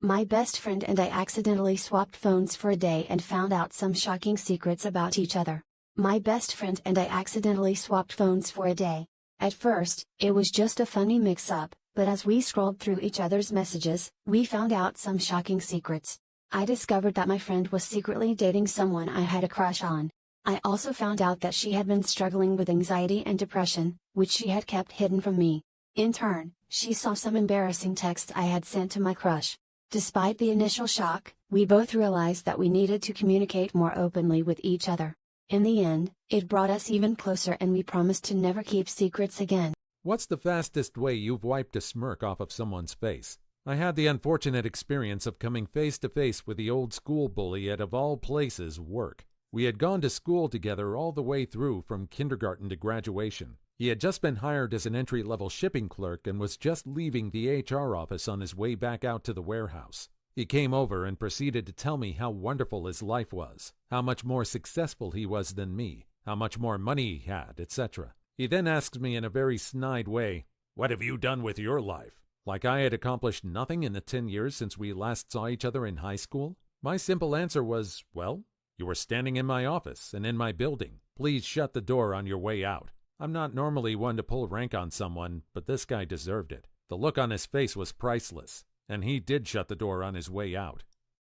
My best friend and I accidentally swapped phones for a day and found out some shocking secrets about each other. My best friend and I accidentally swapped phones for a day. At first, it was just a funny mix-up, but as we scrolled through each other's messages, we found out some shocking secrets. I discovered that my friend was secretly dating someone I had a crush on. I also found out that she had been struggling with anxiety and depression, which she had kept hidden from me. In turn, she saw some embarrassing texts I had sent to my crush. Despite the initial shock, we both realized that we needed to communicate more openly with each other. In the end, it brought us even closer and we promised to never keep secrets again. What's the fastest way you've wiped a smirk off of someone's face? I had the unfortunate experience of coming face to face with the old school bully at, of all places, work. We had gone to school together all the way through from kindergarten to graduation. He had just been hired as an entry-level shipping clerk and was just leaving the HR office on his way back out to the warehouse. He came over and proceeded to tell me how wonderful his life was, how much more successful he was than me, how much more money he had, etc. He then asked me in a very snide way, "What have you done with your life?" Like I had accomplished nothing in the 10 years since we last saw each other in high school. My simple answer was, "Well, you were standing in my office and in my building. Please shut the door on your way out." I'm not normally one to pull rank on someone, but this guy deserved it. The look on his face was priceless, and he did shut the door on his way out.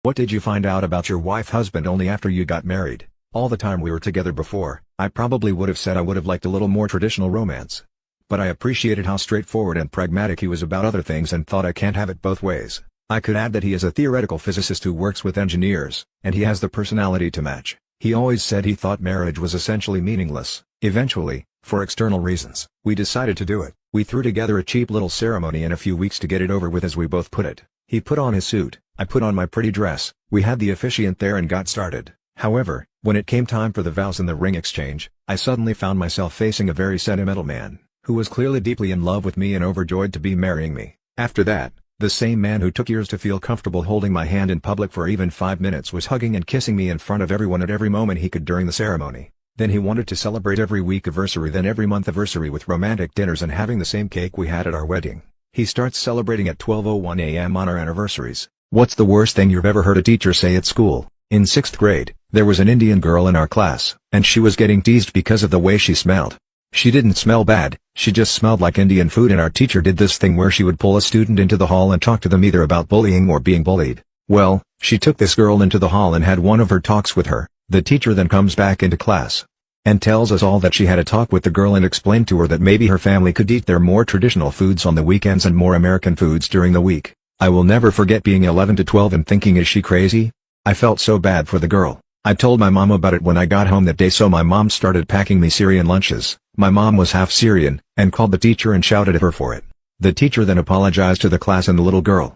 What did you find out about your husband only after you got married? All the time we were together before, I probably would have said I would have liked a little more traditional romance. But I appreciated how straightforward and pragmatic he was about other things and thought I can't have it both ways. I could add that he is a theoretical physicist who works with engineers, and he has the personality to match. He always said he thought marriage was essentially meaningless. Eventually, for external reasons, we decided to do it. We threw together a cheap little ceremony in a few weeks to get it over with, as we both put it. He put on his suit, I put on my pretty dress, we had the officiant there and got started. However, when it came time for the vows and the ring exchange, I suddenly found myself facing a very sentimental man, who was clearly deeply in love with me and overjoyed to be marrying me. After that, the same man who took years to feel comfortable holding my hand in public for even 5 minutes was hugging and kissing me in front of everyone at every moment he could during the ceremony. Then he wanted to celebrate every week anniversary, then every month anniversary with romantic dinners and having the same cake we had at our wedding. He starts celebrating at 12:01 a.m. on our anniversaries. What's the worst thing you've ever heard a teacher say at school? In 6th grade, there was an Indian girl in our class, and she was getting teased because of the way she smelled. She didn't smell bad, she just smelled like Indian food, and our teacher did this thing where she would pull a student into the hall and talk to them either about bullying or being bullied. Well, she took this girl into the hall and had one of her talks with her. The teacher then comes back into class and tells us all that she had a talk with the girl and explained to her that maybe her family could eat their more traditional foods on the weekends and more American foods during the week. I will never forget being 11 to 12 and thinking, is she crazy? I felt so bad for the girl. I told my mom about it when I got home that day, so my mom started packing me Syrian lunches. My mom was half Syrian, and called the teacher and shouted at her for it. The teacher then apologized to the class and the little girl.